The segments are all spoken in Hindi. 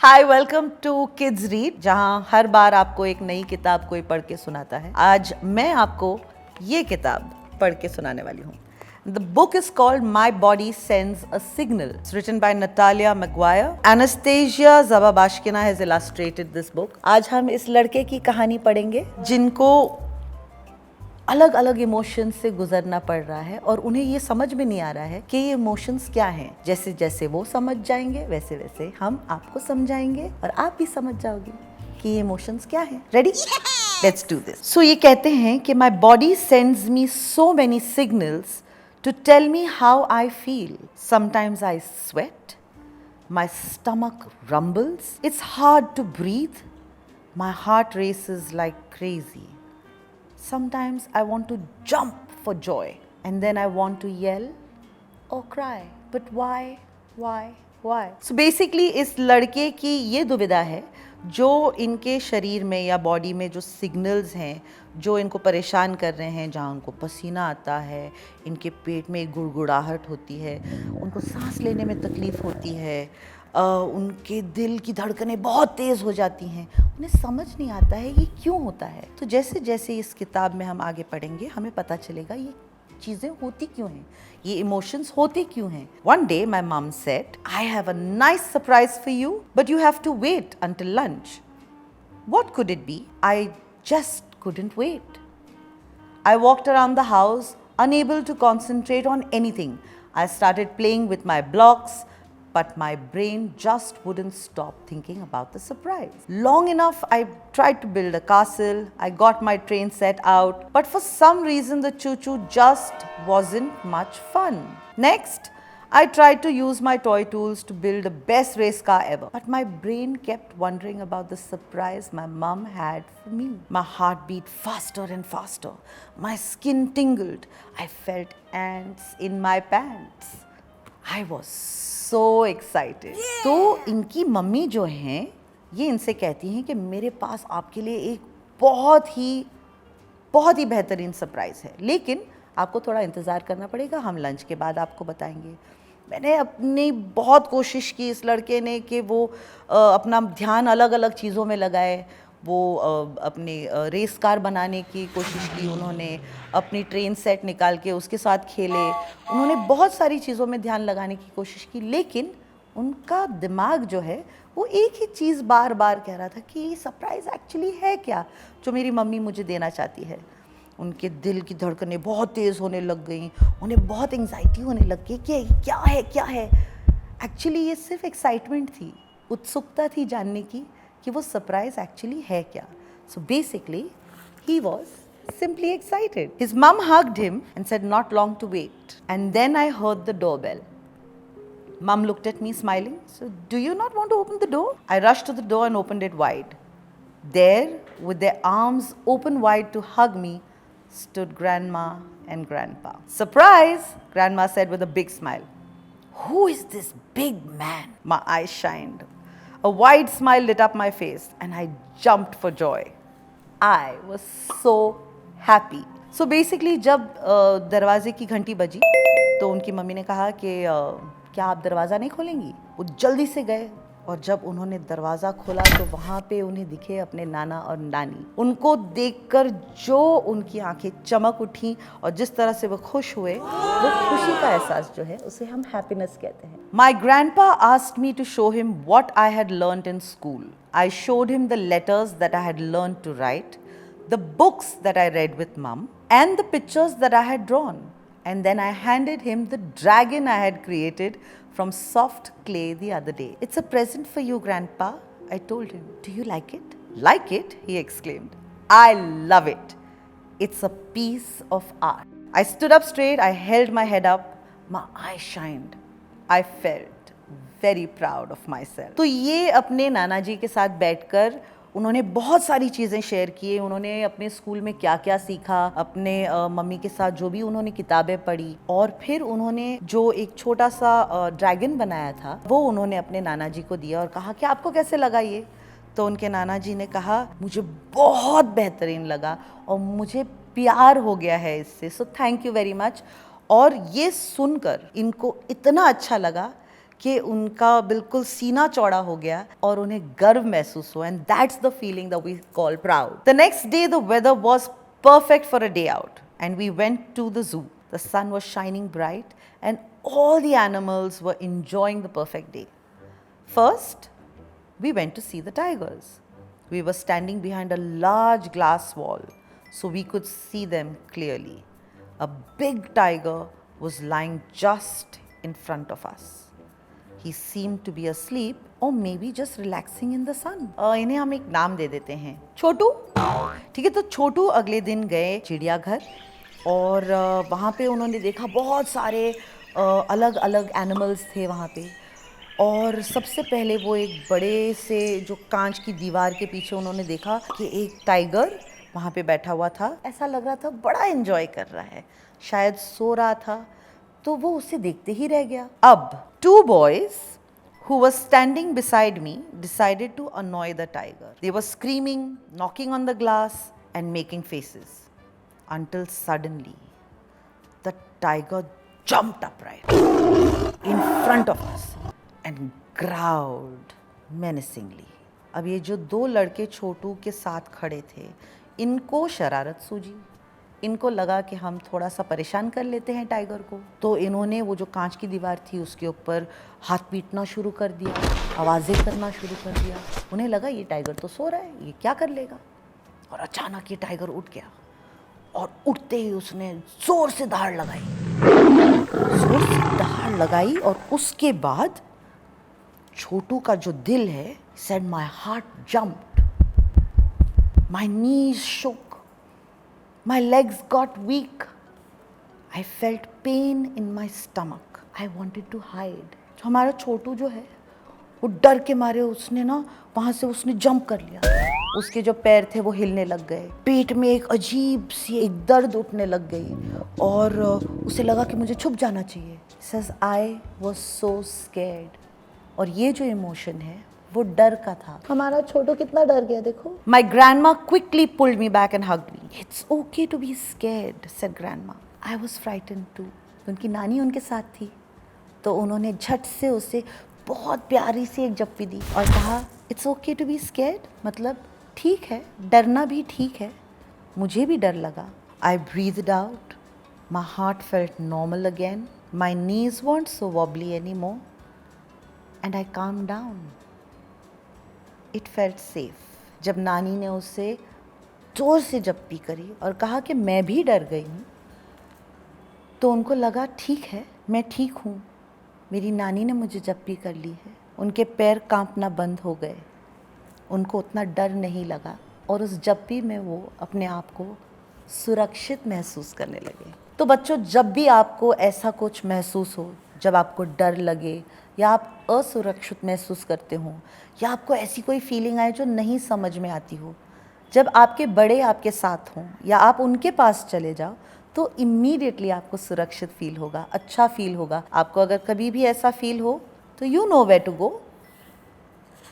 Hi welcome to kids read, जहां हर बार आपको एक नई किताब कोई पढ़ के सुनाता है। आज मैं आपको ये किताब पढ़ के सुनाने वाली हूँ। The book is called My Body Sends a Signal. It's written by Natalia Maguire. Anastasia Zababashkina has illustrated this book. आज हम इस लड़के की कहानी पढ़ेंगे जिनको अलग अलग इमोशंस से गुजरना पड़ रहा है और उन्हें ये समझ में नहीं आ रहा है कि ये इमोशंस क्या हैं। जैसे जैसे वो समझ जाएंगे वैसे वैसे हम आपको समझाएंगे और आप भी समझ जाओगे कि ये इमोशंस क्या हैं। Ready? Let's do this. So ये कहते हैं कि my body sends me so many signals to tell me how I feel. Sometimes I sweat, my stomach rumbles, it's hard to breathe, my heart races like crazy. Sometimes I want to jump for joy, and then I want to yell or cry. But why? So basically इस लड़के की ये दुविधा है, जो इनके शरीर में या बॉडी में जो सिग्नल्स हैं जो इनको परेशान कर रहे हैं, जहाँ उनको पसीना आता है, इनके पेट में गुड़गुड़ाहट होती है, उनको सांस लेने में तकलीफ़ होती है, उनके दिल की धड़कनें बहुत तेज़ हो जाती हैं, उन्हें समझ नहीं आता है ये क्यों होता है। तो जैसे जैसे इस किताब में हम आगे पढ़ेंगे हमें पता चलेगा ये चीज़ें होती क्यों हैं, ये इमोशंस होते क्यों हैं। One day my mom said, I have a nice surprise for you, but you have to wait until lunch. What could it be? I just couldn't wait. I walked around the house, unable to concentrate on anything. I started playing with my blocks, but my brain just wouldn't stop thinking about the surprise. Long enough, I tried to build a castle. I got my train set out, but for some reason, the choo-choo just wasn't much fun. Next, I tried to use my toy tools to build the best race car ever, but my brain kept wondering about the surprise my mom had for me. My heart beat faster and faster. My skin tingled. I felt ants in my pants. I was so excited. तो इनकी मम्मी जो हैं ये इनसे कहती हैं कि मेरे पास आपके लिए एक बहुत ही बेहतरीन सरप्राइज़ है, लेकिन आपको थोड़ा इंतज़ार करना पड़ेगा, हम लंच के बाद आपको बताएंगे। मैंने अपनी बहुत कोशिश की इस लड़के ने कि वो अपना ध्यान अलग अलग चीज़ों में लगाए। वो अपने रेस कार बनाने की कोशिश की, उन्होंने अपनी ट्रेन सेट निकाल के उसके साथ खेले, उन्होंने बहुत सारी चीज़ों में ध्यान लगाने की कोशिश की, लेकिन उनका दिमाग जो है वो एक ही चीज़ बार बार कह रहा था कि ये सरप्राइज़ एक्चुअली है क्या जो मेरी मम्मी मुझे देना चाहती है। उनके दिल की धड़कनें बहुत तेज़ होने लग गई, उन्हें बहुत एंग्जाइटी होने लग गई कि क्या है। एक्चुअली ये सिर्फ एक्साइटमेंट थी, उत्सुकता थी जानने की कि वो सरप्राइज एक्चुअली है क्या। So basically he was simply excited. His mom hugged him and said, not long to wait. And then I heard the doorbell. Mom looked at me smiling. So, do you not want to open the door? I rushed to the door and opened it wide. There, with their arms open wide to hug me, stood Grandma and Grandpa. Surprise! Grandma said with a big smile. Who is this big man? My eyes shined. A wide smile lit up my face and I jumped for joy. I was so happy. So basically जब दरवाजे की घंटी बजी तो उनकी मम्मी ने कहा कि क्या आप दरवाज़ा नहीं खोलेंगी। वो जल्दी से गए और जब उन्होंने दरवाज़ा खोला तो वहाँ पे उन्हें दिखे अपने नाना और नानी। उनको देखकर जो उनकी आंखें चमक उठीं और जिस तरह से वो खुश हुए, वो खुशी का एहसास जो है उसे हम हैप्पीनेस कहते हैं। My grandpa asked me to show him what I had learned in school. I showed him the letters that I had learned to write, the books that I read with mom, and the pictures that I had drawn. And then I handed him the dragon I had created from soft clay the other day. It's a present for you, Grandpa, I told him. Do you like it? Like it? He exclaimed. I love it. It's a piece of art. I stood up straight, I held my head up, my eyes shined. I felt very proud of myself. तो ये अपने नाना जी के साथ बैठकर उन्होंने बहुत सारी चीज़ें शेयर की। उन्होंने अपने स्कूल में क्या क्या सीखा, अपने मम्मी के साथ जो भी उन्होंने किताबें पढ़ी, और फिर उन्होंने जो एक छोटा सा ड्रैगन बनाया था वो उन्होंने अपने नाना जी को दिया और कहा कि आपको कैसे लगा ये। तो उनके नाना जी ने कहा मुझे बहुत बेहतरीन लगा और मुझे प्यार हो गया है इससे, so thank you very much. और ये सुनकर इनको इतना अच्छा लगा कि उनका बिल्कुल सीना चौड़ा हो गया और उन्हें गर्व महसूस हुआ, and that's the feeling that we call proud. The next day the weather was perfect for a day out, and we went to the zoo. The sun was shining bright and all the animals were enjoying the perfect day. First, we went to see the tigers. We were standing behind a large glass wall so we could see them clearly. A big tiger was lying just in front of us. He seemed to be asleep or maybe just relaxing in the sun. इन्हें हम एक नाम दे देते हैं, छोटू. ठीक है, तो छोटू अगले दिन गए चिड़ियाघर और वहाँ पे उन्होंने देखा बहुत सारे अलग अलग एनिमल्स थे वहाँ पे. और सबसे पहले वो एक बड़े से जो कांच की दीवार के पीछे उन्होंने देखा कि एक टाइगर वहाँ पे बैठा हुआ था. ऐसा लग रहा था बड़ा एंजॉय कर रहा है, शायद सो रहा था, तो वो उसे देखते ही रह गया. अब 2 boys who were standing beside me decided to annoy the tiger. They were screaming, knocking on the glass and making faces until suddenly the tiger jumped upright in front of us and growled menacingly. अब ये जो 2 लड़के छोटू के साथ खड़े थे, इनको शरारत सूझी. इनको लगा कि हम थोड़ा सा परेशान कर लेते हैं टाइगर को, तो इन्होंने वो जो कांच की दीवार थी उसके ऊपर हाथ पीटना शुरू कर दिया, आवाज़ें करना शुरू कर दिया. उन्हें लगा ये टाइगर तो सो रहा है, ये क्या कर लेगा. और अचानक ये टाइगर उठ गया और उठते ही उसने जोर से दहाड़ लगाई और उसके बाद छोटू का जो दिल है, said my heart jumped, my knees shook, my legs got weak, I felt pain in my stomach, I wanted to hide. हमारा छोटू जो है वो डर के मारे उसने ना वहाँ से उसने जंप कर लिया. उसके जो पैर थे वो हिलने लग गए, पेट में एक अजीब सी एक दर्द उठने लग गई और उसे लगा कि मुझे छुप जाना चाहिए. Says I was so scared. और ये जो इमोशन है वो डर का था. हमारा छोटू कितना डर गया देखो. My grandma quickly pulled me back and hugged me. It's okay to be scared, said grandma. I was frightened too. उनकी नानी उनके साथ थी, तो उन्होंने झट से उसे बहुत प्यारी सी एक जप्पी दी और कहा It's okay to be scared. मतलब ठीक है, डरना भी ठीक है. मुझे भी डर लगा. I breathed out. My heart felt normal again. My knees weren't so wobbly anymore. And I calmed down. It felt safe. जब नानी ने उससे जोर से जप्पी करी और कहा कि मैं भी डर गई हूँ, तो उनको लगा ठीक है, मैं ठीक हूँ, मेरी नानी ने मुझे जप्पी कर ली है. उनके पैर कांपना बंद हो गए, उनको उतना डर नहीं लगा और उस जप्पी में वो अपने आप को सुरक्षित महसूस करने लगे. तो बच्चों, जब भी आपको ऐसा कुछ महसूस हो, जब आपको डर लगे या आप असुरक्षित महसूस करते हो या आपको ऐसी कोई फीलिंग आए जो नहीं समझ में आती हो, जब आपके बड़े आपके साथ हों या आप उनके पास चले जाओ, तो इमीडिएटली आपको सुरक्षित फील होगा, अच्छा फील होगा. आपको अगर कभी भी ऐसा फील हो तो you know where to go.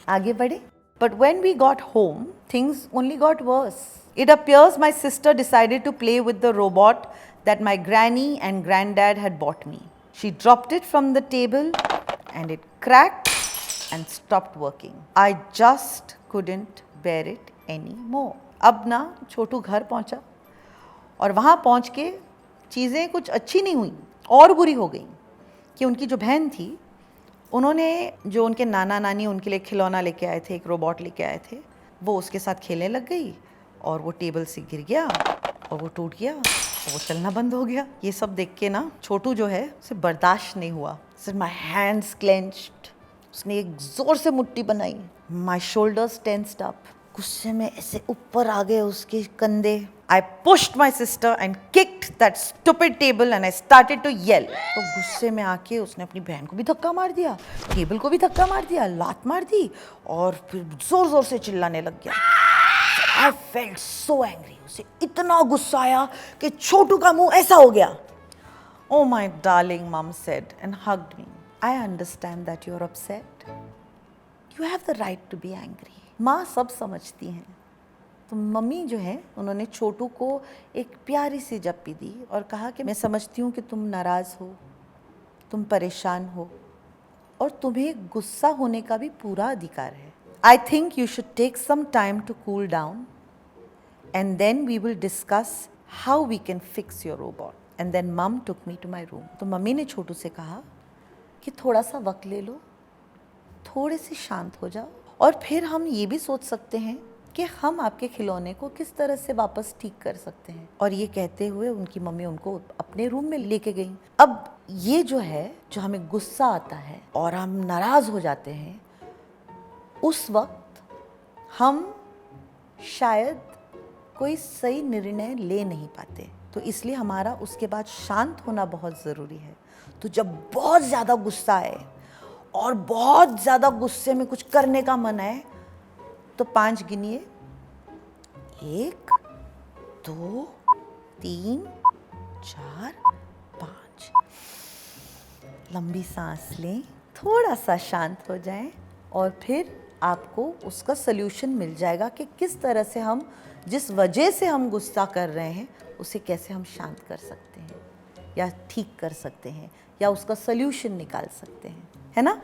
आगे बढ़े. But when we got home, things only got worse. It appears my sister decided to play with the robot that my granny and granddad had bought me. She dropped it from the table and it cracked and stopped working. I just couldn't bear it anymore. अब ना छोटू घर पहुंचा और वहाँ पहुँच के चीज़ें कुछ अच्छी नहीं हुई और बुरी हो गई कि उनकी जो बहन थी, उन्होंने जो उनके नाना नानी उनके लिए खिलौना लेके आए थे, एक रोबोट लेके आए थे, वो उसके साथ खेलने लग गई और वो टेबल से गिर गया और वो टूट गया और वो चलना बंद हो गया. ये सब देख के ना छोटू जो है उसे बर्दाश्त नहीं हुआ. Sir my hands clenched. उसने एक ज़ोर से मुट्ठी बनाई. My shoulders tensed up. गुस्से में ऐसे ऊपर आ गए उसके कंधे. I pushed my sister and kicked that stupid table and I started to yell. तो गुस्से में आके उसने अपनी बहन को भी धक्का मार दिया, टेबल को भी धक्का मार दिया, लात मार दी और फिर जोर जोर से चिल्लाने लग गया. I felt so angry. उसे इतना गुस्सा आया कि छोटू का मुंह ऐसा हो गया. Oh my darling, mom said and hugged me. I understand that you're upset. You have the right to be angry. माँ सब समझती हैं. तो मम्मी जो है उन्होंने छोटू को एक प्यारी सी जप्पी दी और कहा कि मैं समझती हूँ कि तुम नाराज़ हो, तुम परेशान हो, और तुम्हें गुस्सा होने का भी पूरा अधिकार है. I think you should take some time to cool down and then we will discuss how we can fix your robot. And then mom took me to my room. तो मम्मी ने छोटू से कहा कि थोड़ा सा वक्त ले लो, थोड़े से शांत हो जाओ और फिर हम ये भी सोच सकते हैं कि हम आपके खिलौने को किस तरह से वापस ठीक कर सकते हैं. और ये कहते हुए उनकी मम्मी उनको अपने रूम में लेके गई. अब ये जो है, जो हमें गुस्सा आता है और हम नाराज हो जाते हैं, उस वक्त हम शायद कोई सही निर्णय ले नहीं पाते. तो इसलिए हमारा उसके बाद शांत होना बहुत ज़रूरी है. तो जब बहुत ज़्यादा गुस्सा आए और बहुत ज़्यादा गुस्से में कुछ करने का मन है, तो 5 गिनिए. 1 2 3 4 5. लंबी सांस लें, थोड़ा सा शांत हो जाएं और फिर आपको उसका सल्यूशन मिल जाएगा कि किस तरह से हम, जिस वजह से हम गुस्सा कर रहे हैं, उसे कैसे हम शांत कर सकते हैं या ठीक कर सकते हैं या उसका सल्यूशन निकाल सकते हैं, है ना.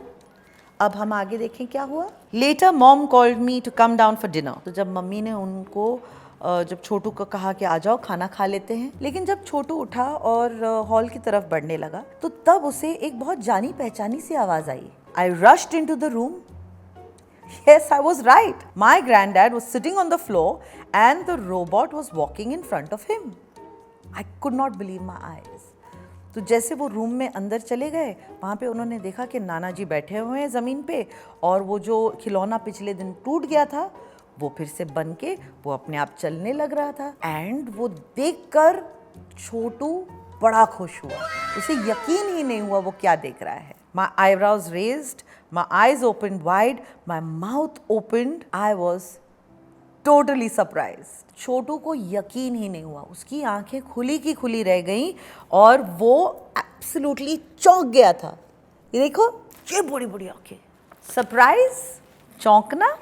अब हम आगे देखें क्या हुआ. Later mom called me to come down for dinner. तो जब मम्मी ने उनको जब छोटू को कहा कि आ जाओ खाना खा लेते हैं, लेकिन जब छोटू उठा और हॉल की तरफ बढ़ने लगा, तो तब उसे एक बहुत जानी पहचानी सी आवाज आई. I rushed into the room. Yes, I was right. My granddad was sitting on the floor and the robot was walking in front of him. I could not believe my eyes. तो जैसे वो रूम में अंदर चले गए, वहाँ पे उन्होंने देखा कि नाना जी बैठे हुए हैं ज़मीन पे और वो जो खिलौना पिछले दिन टूट गया था, वो फिर से बन के वो अपने आप चलने लग रहा था. एंड वो देखकर छोटू बड़ा खुश हुआ. उसे यकीन ही नहीं हुआ वो क्या देख रहा है. My eyebrows raised, my eyes opened wide, my mouth opened. I was totally surprised. छोटू को यकीन ही नहीं हुआ. उसकी आंखें खुली की खुली रह गईं और वो absolutely चौंक गया था. ये देखो, ये बड़ी बड़ी आंखें. सरप्राइज, चौंकना,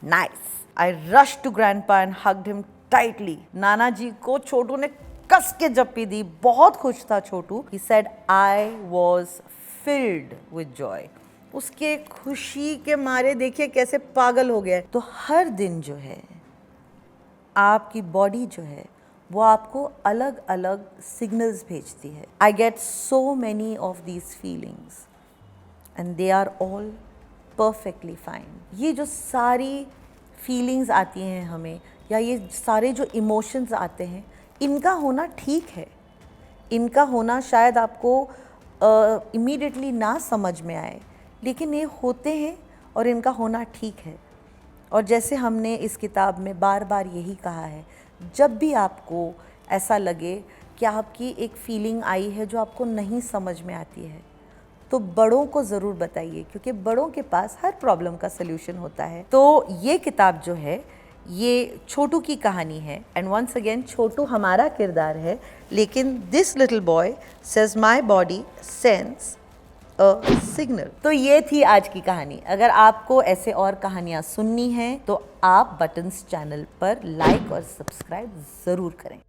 nice. I rushed to grandpa and hugged him tightly. नाना जी को छोटू ने कस के जप्पी दी. बहुत खुश था छोटू. He said I was filled with joy. उसके खुशी के मारे देखिए कैसे पागल हो गया. तो हर दिन जो है, आपकी बॉडी जो है, वो आपको अलग अलग सिग्नल्स भेजती है. I get so many of these feelings and they are all perfectly fine. ये जो सारी फीलिंग्स आती हैं हमें, या ये सारे जो इमोशंस आते हैं, इनका होना ठीक है. इनका होना शायद आपको इमीडिएटली ना समझ में आए, लेकिन ये होते हैं और इनका होना ठीक है. और जैसे हमने इस किताब में बार बार यही कहा है, जब भी आपको ऐसा लगे कि आपकी एक फीलिंग आई है जो आपको नहीं समझ में आती है, तो बड़ों को ज़रूर बताइए, क्योंकि बड़ों के पास हर प्रॉब्लम का सल्यूशन होता है. तो ये किताब जो है, ये छोटू की कहानी है. एंड वंस अगेन छोटू हमारा किरदार है, लेकिन this little boy says my body sense a signal. तो ये थी आज की कहानी. अगर आपको ऐसे और कहानियाँ सुननी हैं तो आप बटन्स चैनल पर लाइक और सब्सक्राइब ज़रूर करें.